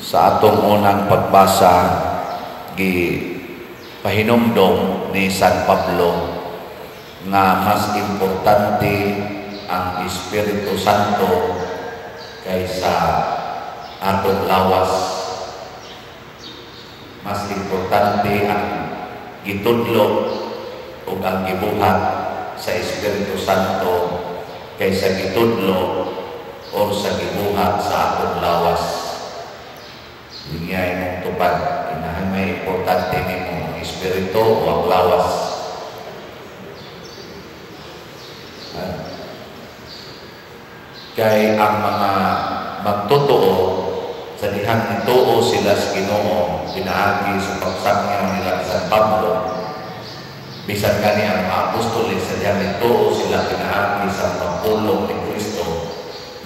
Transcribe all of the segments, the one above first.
sa atong unang pagbasa gi pahinumdom ni San Pablo nga mas importante ang Espiritu Santo kaysa atong lawas. Mas importante ang gitudlo o ang gibuhat sa Espiritu Santo kaysa gitudlo o sa gibuhat sa atong lawas. Hindi ay mong tupad. Inahan may importante nimo ang Espiritu o ang lawas. Kay ang mga magtotoo sa dihang nituo sila sa Ginoo, pinaagi sa pagsangyaw nila sa Pablo, bisan gani ang mga apostoles sa dihang nituo sila pinaagi sa pagpulong ni Kristo,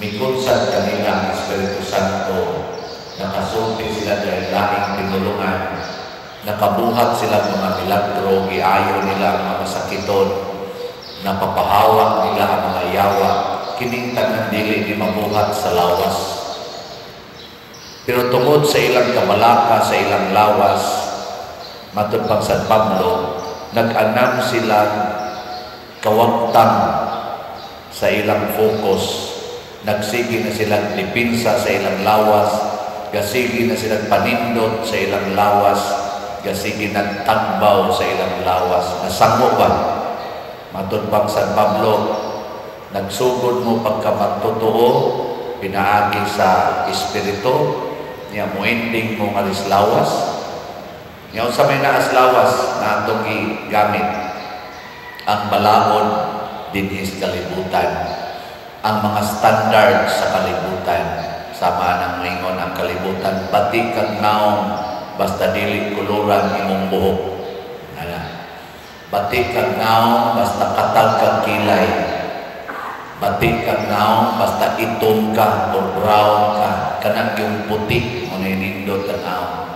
mikunsad kanila ang Espiritu Santo, nakasulti sila dahil lahing tinulungan, nakabuhat sila mga milagro, giayo nila ang mga sakiton, napapahawak nila ang mga yawa, kiningtan ng dili di mabuhat sa lawas. Pero tungod sa ilang kamalaka, sa ilang lawas, matud pang San Pablo, nag-anam sila kawagtang sa ilang focus, nagsigi na silang dipinsa sa ilang lawas, gasigi na silang panindot sa ilang lawas, gasigi nagtagbaw sa ilang lawas. Nasango ba? Matud pang San Pablo, nagsugod mo pagka magtotoo, pinaagi sa Espiritu, niya mo ending mo nga lawas. Niya sa may naas lawas na atong gamit ang balaod din is kalibutan, ang mga standard sa kalibutan. Sama ng lingon ang kalibutan, batik kag naong basta dili kuluran imong buhok. Batik kag naong basta katag kag kilay. Batik kag naong basta itom ka o brown ka, kanang yung puti mo nindot ka naong.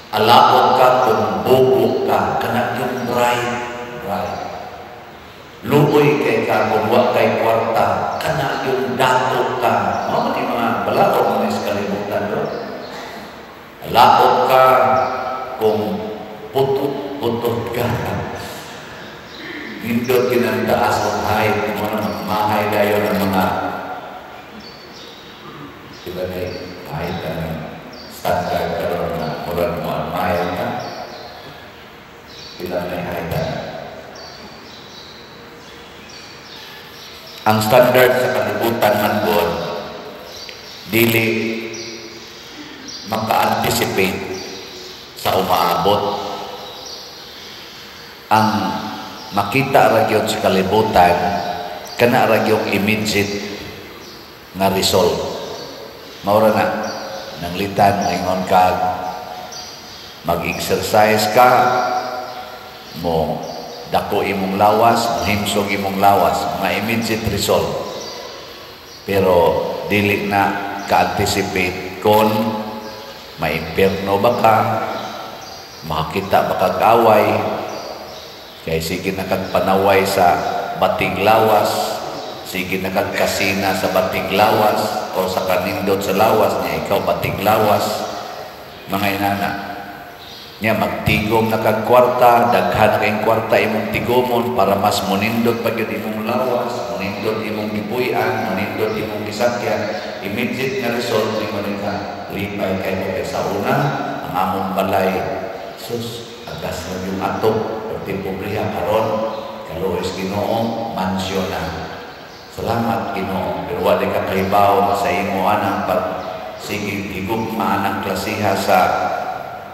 Alapot ka kung bubuk ka, kanang yung bright. Luoy kay ka kung wa kay kwarta, kanang yung dato ka. Mga mga balakot mo sa kalimutan doon. Alapot ka kung putot ka. Nindot kinantaas o height, mga mahay dayo ng mga diba na height na standard karoon na murag mo ang mahay ka. Diba na height na. Ang standard sa kalibutan man doon, dili maka-anticipate sa umaabot. Ang makita ra gyud sa kalibutan kana ra gyud immediate nga result. Maura na nanglitan ingon ka mag-exercise ka mo dako imong lawas, himsog imong lawas, mga immediate result. Pero dili na ka-anticipate kon maimpierno ba ka, makita ba kag away. Kaya sige na kagpanaway sa bating lawas, sige na kagkasina sa bating lawas, o sa kanindot sa lawas niya, ikaw bating lawas, mga inana. Niya magtigom na kagkwarta, daghan kayong kwarta imong tigomon para mas munindot pag yun imong lawas, munindot imong gipuyan, munindot imong gisakyan. Immediate na result ni mo ka, lipay kayo sa una, ang among balay, sus, agas na yung atok, timpublihan karon kaluoy Ginoo mansyon na. Salamat Ginoo, pero wala ka kahibaw sa imo anang pag sige higugma ang klasiha sa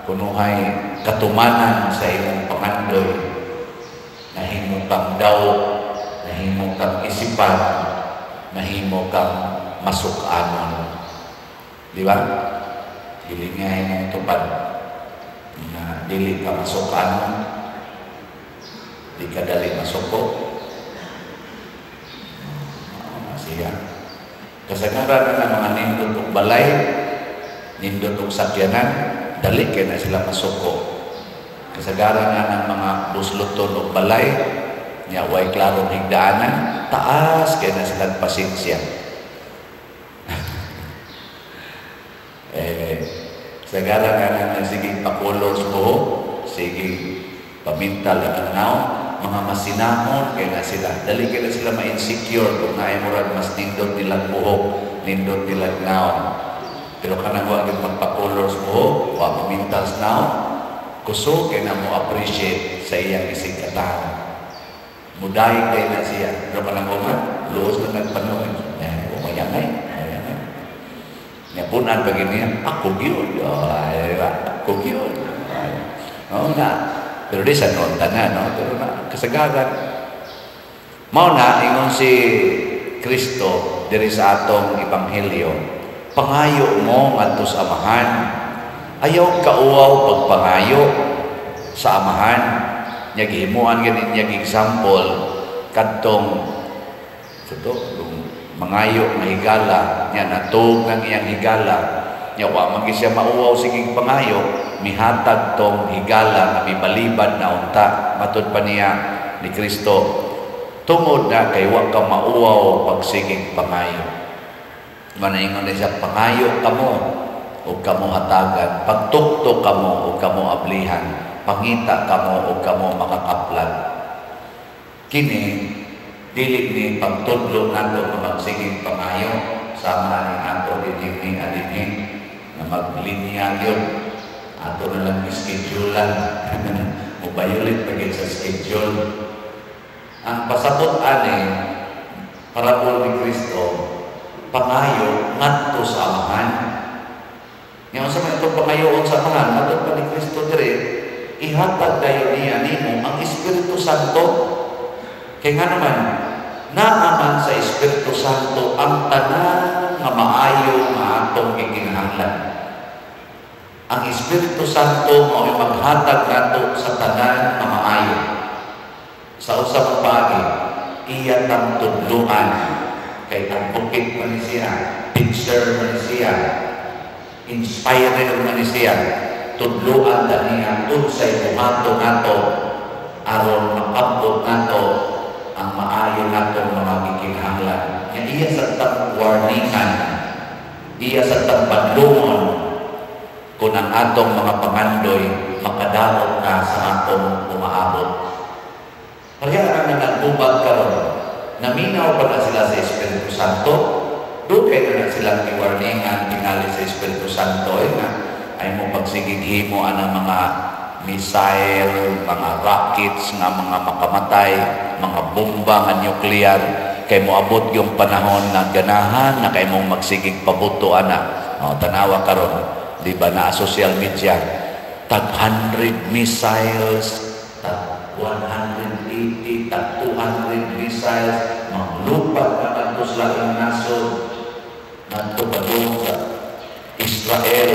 kunuhay katumanan sa imong pangandoy. Nahimo kang daw, nahimo kang isipan, nahimo kang masukanon. Di ba? Dili nga imong tupad na dili ka masukanon. Di ka dali masuko. Siya. Kasagaran na mga nindot og balay, nindot og sakyanan, dali kay na sila masuko. Kasagaran na ng mga busluton og balay, niya way klarong higdaanan, taas kay na sila pasensya. Sagara nga na sige pakulo sa buhok, sige pamintal ang now, mga masinamon, kaya na sila. Dali kaya na sila ma-insecure kung naimurag mas nindot nilang buhok, nindot nilang now. Pero kanang huwag yung magpakulo sa buhok, huwag pamintal sa now, kuso kaya na mo appreciate sa iyang isigkatahan. Mudahin kayo na siya. Pero kanang huwag, luos na nagpanong. Umayangay. Napunan pag niya, ako yun. Ako yun. Oo na. Pero di sa nonta na, no? Pero na, kasagaran. Mao na, ingon si Kristo, diri sa atong Ebanghelyo, pangayo mo ngadto sa amahan. Ayaw kauaw pagpangayo sa amahan. Nya gihimuan ganin nya example kadtong mangayo nga higala nya natug ng iyang higala nya wa man siya mauwaw sige pangayo mihatag tong higala nga mibalibad na unta matud pa niya ni Kristo tungod na kay wa ka mauwaw pag sige pangayo manaingon na siya pangayo kamo o kamo hatagan pagtuktok kamo o kamo ablihan pangita kamo o kamo makakaplan kini dili ni pagtudlo nato nga magsiging pangayo sama ni ato dinhi adinhi na maglinya gyud ato na lang schedulean mobayulit pagit sa schedule ang pasabot ani parabol ni Kristo pangayo ngadto sa amahan nya unsa man itong pangayoon sa amahan matud pa ni Kristo diri ihatag kayo niya nimo ang Espiritu Santo kaya nga naman naaman sa Espiritu Santo ang tanan nga maayo nga atong gikinahanglan ang Espiritu Santo mao maghatag nato sa tanan nga maayo sa usab pagi iya tang tudluan kay advocate man siya teacher man siya inspirer man siya tudluan niya unsay buhaton nato aron makabot nato ang maayo natong mga gikinahanglan. Iya sa tang warningan, iya sa tang bandungon kung ang atong mga pangandoy makadamot na sa atong umaabot. Kaya ang nagubag karon, naminaw pa na sila sa Espiritu Santo, dugay na silang iwarningan tingali sa Espiritu Santo ay mo pagsigig himo ang mga missile, mga rockets nga mga makamatay, mga bomba nga nuclear kay moabot yung panahon na ganahan na kay mong magsigig pabuto ana. Tanawa karon, di ba na social media tag 100 missiles, tag 180, tag 200 missiles maglupat na kadto sa laing nasod ngadto padung sa Israel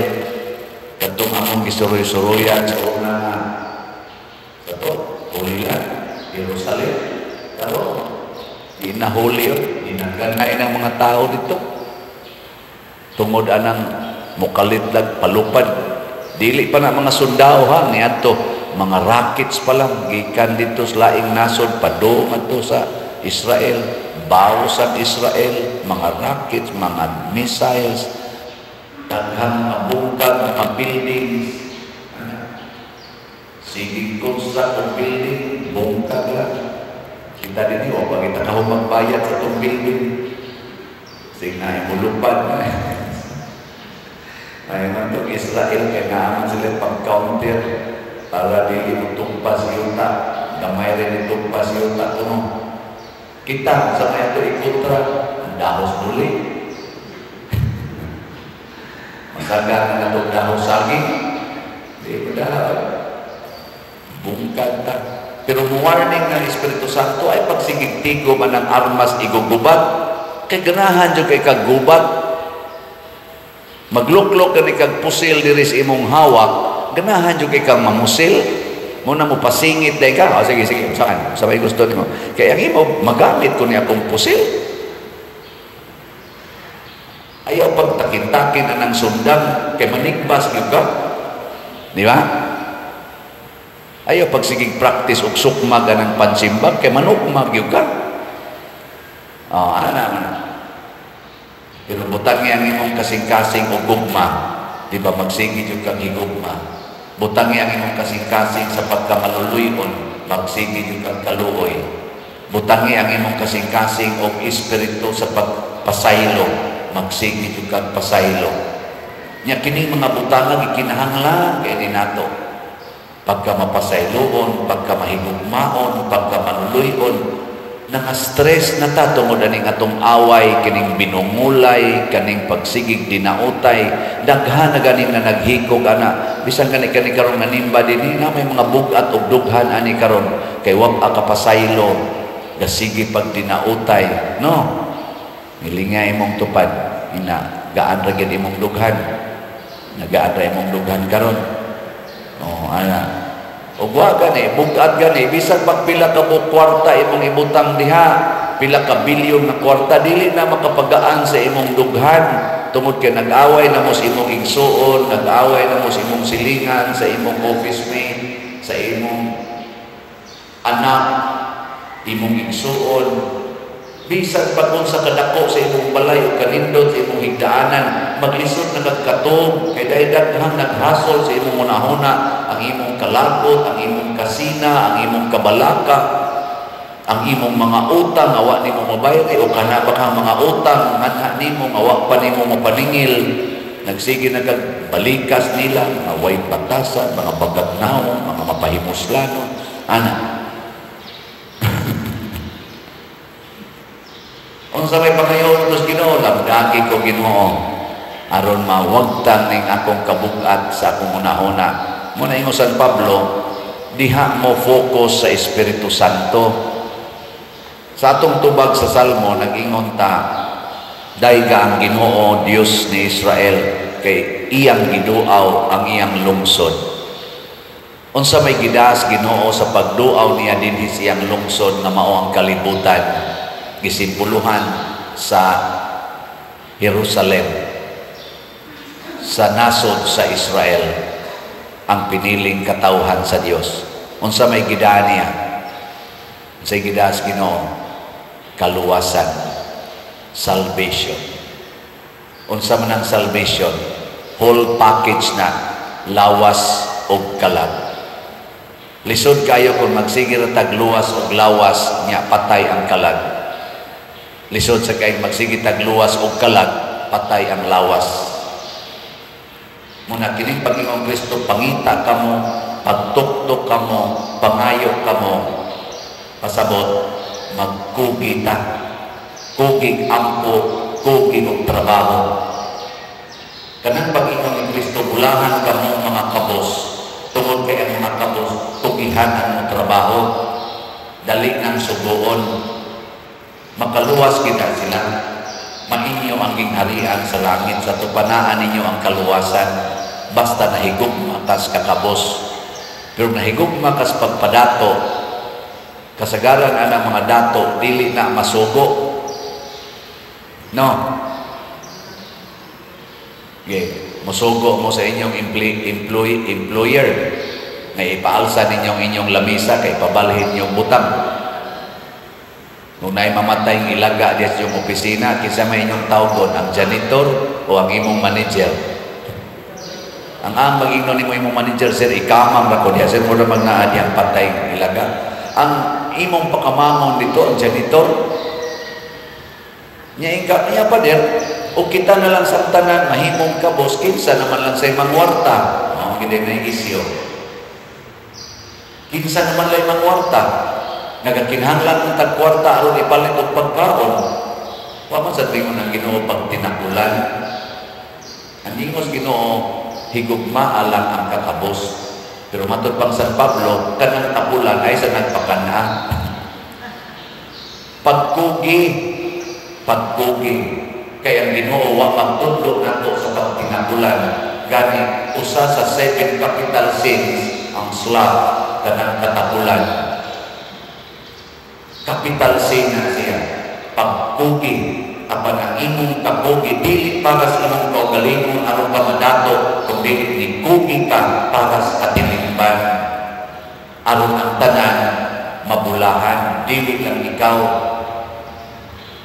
katong among gisuroy-suroyan sa una sa to Holy Jerusalem pero inahuli yun inaganay ng mga tao dito tungod anang mukalitlag palupad dili pa na mga sundao ha niadto mga rockets pa lang gikan dito sa laing nasod padung adto sa Israel bawo sa Israel mga rockets mga missiles daghang mga bungkag mga buildings sige construct ng building bungkag lang kita din yun pag kita kahong magbayad sa itong building sige na imulupad na ay man itong Israel kaya naaman sila pag-counter para di imutumpas yuta gamay rin itumpas yuta kuno kita sa kaya ito ikontra ang dahos duli masagang na itong dahos saging di ba dahon bungkag ta pero warning ng Espiritu Santo ay pagsigigtigo man ang armas igugubat kay ganahan dyan kay kagubat magluklok ka ni kag pusil diri sa imong hawak ganahan dyan kay kang mamusil muna mo pasingit day ka sige saan sabay gusto nimo kaya ang imo magamit ko niya akong pusil ayaw pagtakin-takin na ng sundang kay manigbas yun ka di ba ayaw pagsigig practice og sukmag ng pansimbag kay manukmag yun ka ana pero butang yan imong kasing-kasing o gugma di ba magsigi jud kang higugma. Butangi ang imong kasing-kasing sa pagkamaluluyon, magsigi jud kang kaluoy. Butangi ang imong kasing-kasing og espiritu sa pagpasaylo, magsigi jud kang pasaylo. Nya kini mga butangan gikinahanglan kay ni nato. Pagka mapasayloon, pagka mahigugmaon, pagka manuluyon, nanga-stress na ta tungod aning atong away, kining binungulay, kaning pagsigig dinautay, daghan na ganing na naghikog ana. Bisan kani karon nanimba dinhi na may mga bugat ug dughan ani karon kay wa ka pasaylo, gasigi pag dinautay, no? Milingay imong tupad, ina gaan ra gyud imong dughan. Nagaan ra imong dughan karon. Oh, ana. O wa gani, bugat gani, bisag pagpila ka mo kwarta imong ibutang diha, pila ka bilyon na kwarta, dili na makapagaan sa imong dughan. Tungod kay nag-away na mo sa imong igsuon, nag-away na mo sa imong silingan, sa imong office mate, sa imong anak, imong igsuon. Bisag pa kung sa kadako sa imong balay o kanindot sa imong higdaanan, maglisod na nagkatog, kay dahil daghang naghasol sa imong unahuna, ang imong kalakot, ang imong kasina, ang imong kabalaka, ang imong mga utang, awa ni mo mabayari, o kana ba kang mga utang, nganha ni mo, awa pa ni mo mapaningil, nagsige na balikas nila, mga way batasan, mga bagagnaw, mga mapahimuslano, ana. Unsa may pangayon tos Ginoo, lamdagi ko Ginoo aron mawagtang ning akong kabugat sa akong una-una. Muna ingon San Pablo, diha mo focus sa Espiritu Santo. Sa atong tubag sa Salmo nag-ingon ta, dayga ang Ginoo Dios ni Israel kay iyang giduaw ang iyang lungsod. Unsa may gidaas Ginoo sa pagduaw niya dinhi sa iyang lungsod nga mao ang kalibutan, gisimboluhan sa Jerusalem, sa nasod sa Israel, ang piniling katawhan sa Dios. Unsa may gidaan niya? Unsay gidaas Ginoo? Kaluwasan, salvation. Unsa man ang salvation? Whole package na, lawas og kalag. Lisod kayo kung magsigir tagluwas og lawas niya patay ang kalag. Lisod sa kay magsigir tagluwas og kalag, patay ang lawas. Muna kining Panginoong Kristo, pangita kamo, pagtuktok kamo, pangayo kamo, pasabot, magkugi ta. Kugig ampo, kugig og trabaho. Kanang Panginoong Kristo, bulahan kamo mga kabos, tungod kay ang mga kabos, tugihan ang trabaho, dali ng subuon, makaluwas kita sila. Mainyo ang gingharian sa langit, sa tupanaan ninyo ang kaluwasan, basta nahigugma kas kakabos. Pero nahigugma kas pagpadato, kasagaran ana mga dato, dili na masugo. No? Okay. Musugo mo sa inyong employer na ipaalsa inyong lamisa kay pabalhin inyong butang. Kung na'y mamatay ng ilaga diya sa iyong opisina, kisa may inyong tawgon, ang janitor o ang imong manager. Ang mag-ignon mo imong manager, sir, ikamang na ko diya, sir, mo naman na adiyang patay ng ilaga. Ang imong pakamamon dito, ang janitor, niya pa der, o kita na lang sa tanan, mahimong kabos, kinsa naman lang sa imang warta. Hindi na yung isyo. Kinsa naman lang imang warta. Nagakinhanglan ng tagkwarta aron ipalit og pagkaon. Wa man sa tingon ang Ginoo pag tinakulan. Ang ingos Ginoo higugma alang ang kakabos. Pero matud pang San Pablo kanang tapulan ay sa nagpakana. Pagkugi kay ang Ginoo wa magtudlo nato sa pagtinakulan. Gani usa sa 7 capital sins ang sloth kanang katapulan. Capital sin na siya, pagkugi, apan ang imong kapugi, dili para sa imong kaugalingon aron ka madato, kundi nikugi ka para sa katilingban. Aron ang tanan, mabulahan, dili lang ikaw.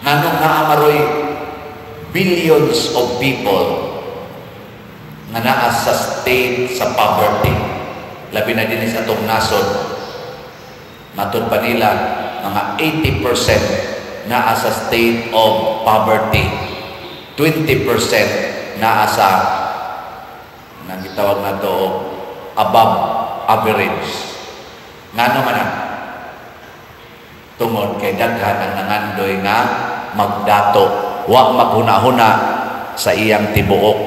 Nanong naamaroy, billions of people nga naa sa state sa poverty. Labi na din sa atong nasod. Matod pa nila, mga 80% naa sa state of poverty. 20% naa sa nang gitawag na to above average. Ngano man na? Tungod kay daghan ang nangandoy nga magdato, wa maghuna-huna sa iyang tibuok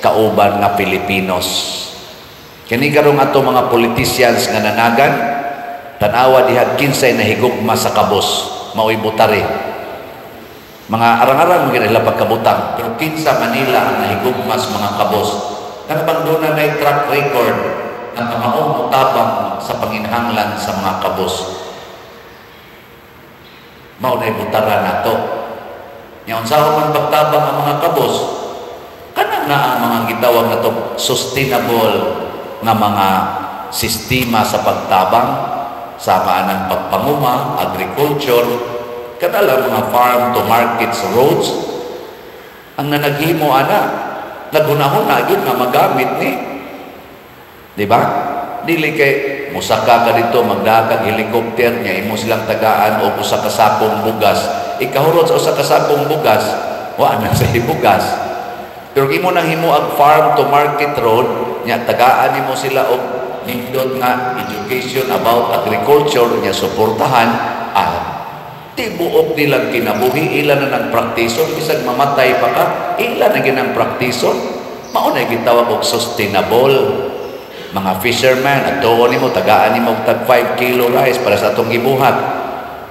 kauban nga Pilipinos. Kini karong ato mga politicians nga nanagan, tanawa diha kinsay nahigugma sa kabos, mao'y butari. Mga arang-arang ginila pagkabutang, pero kinsa Manila ang nahigugma sa mga kabos. Nagbandonan na track record ng kamaong utabang sa panginhanglan sa mga kabos. Mao na butara na to. Yung sa man pagtabang ang mga kabos, kanang na ang mga gitawag na to sustainable na mga sistema sa pagtabang, sama ng pagpanguma, agriculture, kanala mga farm to markets roads, ang nanaghimo ana, naghunahon yun nga magamit ni. Diba? Dili kay musaka ka dito, magdakag helicopter niya, imo silang tagaan o usa ka sakong bugas. Ikahurot sa usa ka sakong bugas, wa na sa bugas. Pero imo nang himo ang farm to market road, nya tagaan nimo sila og nindot nga education about agriculture nya suportahan tibuok nilang kinabuhi, ilan na ng praktison, bisag mamatay pa ka, ilan na ginang praktison, mauna gitawag og sustainable. Mga fisherman, at doon ni mo, tagaan ni mo tag 5 kilo rice para sa atong gibuhat.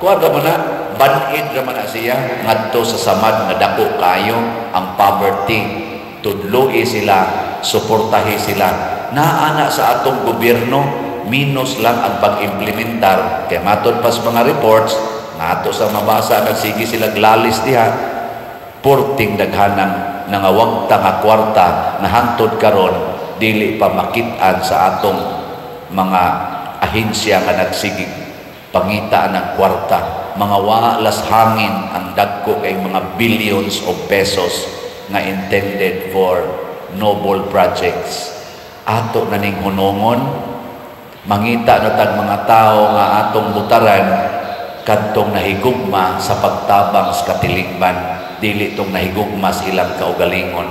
Kuha ka mo na, banid naman na siya, ngadto sa samad na dako kayo ang poverty. Tudloi sila, suportahi sila. Naana sa atong gobyerno, minus lang ang pag-implementar. Kaya matod pas mga reports, nato sa mabasa na sige sila glalis diha, porting daghanang nangawagta nga kwarta na hantod karon dili pa makitaan sa atong mga ahensya nga nagsigig pangita ng kwarta, mga walas hangin ang dagko kay mga billions of pesos nga intended for noble projects. Ato na ning hunongon, mangita na tag mga tao nga atong butaran kadtong nahigugma sa pagtabang sa katilingban, dili tong nahigugma sa ilang kaugalingon.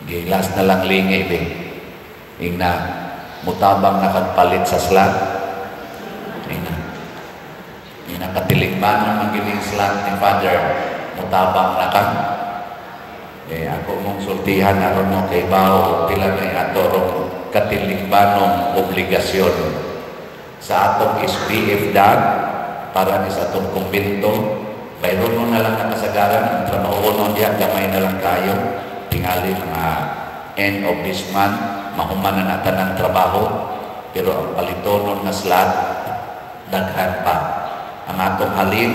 Gilas na lang lingi be. Ingna mutabang nakagpalit sa slat. Ingna katilingban ang giling slat ni Father, mutabang na ka. Ako mong sultihan aron mo kay bao pila na ato rong katilingbanong obligasyon sa atong SPF DAG para ni sa atong kumbento. Bayron na lang nakasagaran ang trabaho nun diya, gamay na lang kayo. Tingali mga end of this month, mahuman na natin ng trabaho, pero ang palitonon na slot, daghan pa. Ang atong halin,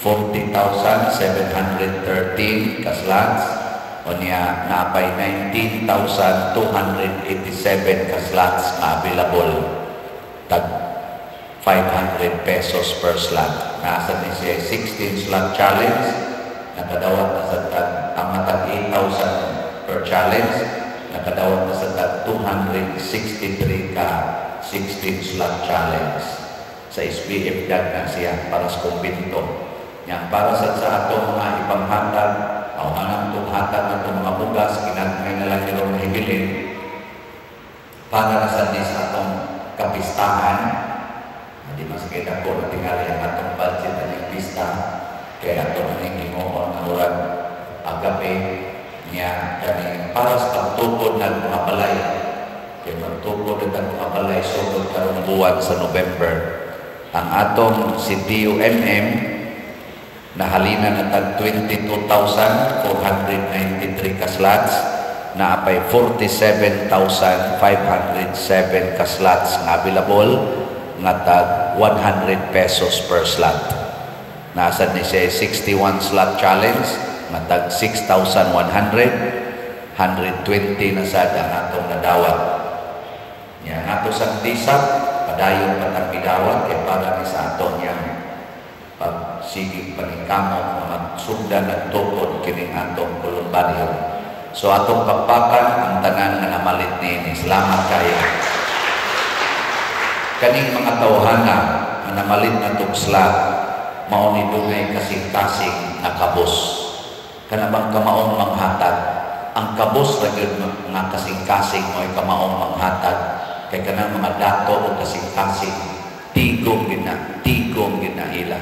40,713 ka slots, o niya napay 19,287 ka slots na available. Tag 500 pesos per slot. Nasa ni siya 16 slot challenge, nakadawat na sa tag ang matag 8,000 per challenge, nakadawat na sa tag 263 ka 16 slot challenge. Sa SPF DAG na siya para sa kumbento. Yang para sa atong mga ipanghatag, o anang hatag na itong mga bugas, kinagmay na lang nilong hibilin para sa atong kapistahan. Hindi mas kita po na tingali ang atong budget na yung pista, kaya ito na yung gingoon na urag agape niya kami para sa pagtukod ng mga balay. Kaya magtukod ng mga balay sugod karong buwan sa November. Ang atong CTUMM na halina na tag 22,493 ka slots, na apay 47,507 ka slots nga available, nga tag 100 pesos per slot. Nasa ni siya 61 slot challenge, nga tag 6,100, 120 na sad ang atong nadawat. Yan ato sa tisap, padayon patang bidawat, kaya para ni sa ato niyang pagsigig paningkamot na magsugdan at tukod kining atong kolumbaryo. So atong pagpakan ang tanan nga namalit ni. Salamat kayo. Kaning mga tawhana nga namalit na tugsla mao ni dugay kasing-kasing na kabos. Kanabang kamaong manghatag. Ang kabos ra gyud nga kasing-kasing mo'y kamaong manghatag. Kay kanang mga dato o kasing-kasing tigong gina ila.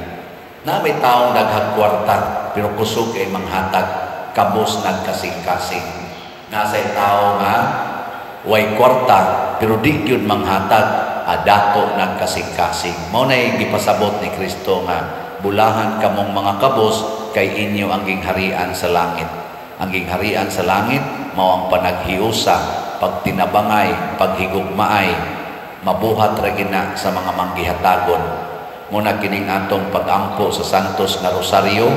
Na may taong daghang kwarta pero kusog kay manghatag, kabos nagkasing-kasing. Nasa'y tao nga way kwarta pero di gyud manghatag, dato nagkasing-kasing. Mao nay gipasabot ni Kristo nga bulahan kamong mga kabos kay inyo ang gingharian sa langit. Ang gingharian sa langit mao ang panaghiusa, pagtinabangay, paghigugmaay, mabuhat ra gina sa mga manggihatagon. Muna kining atong pag-ampo sa Santos nga Rosario,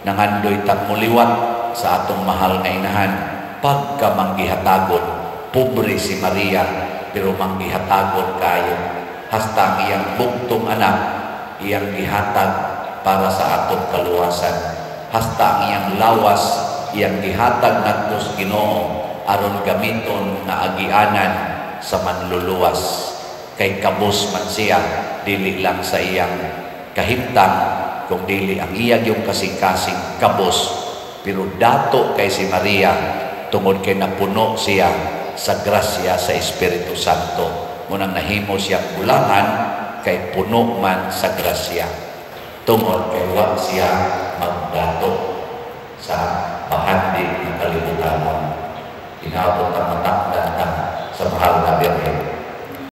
nangandoy tagmuliwat sa atong mahal nga inahan, pagka manggihatagon, pobre si Maria, pero manggihatagon kayo. Hasta ang iyang bugtong anak, iyang gihatag para sa atong kaluwasan. Hasta ang iyang lawas, iyang gihatag ngadto sa Ginoo aron gamiton nga agianan sa manluluwas. Kay kabos man siya, dili lang sa iyang kahimtang, kung dili ang iyang yung kasing-kasing kabos, pero dato kay si Maria tungod kay napuno siya sa grasya sa Espiritu Santo. Munang nahimo siyang bulangan kay puno man sa grasya. Tungod kay wa siya magdato sa bahandi ng kalibutan. Inabot ang matakdan sa mahal na Birhen.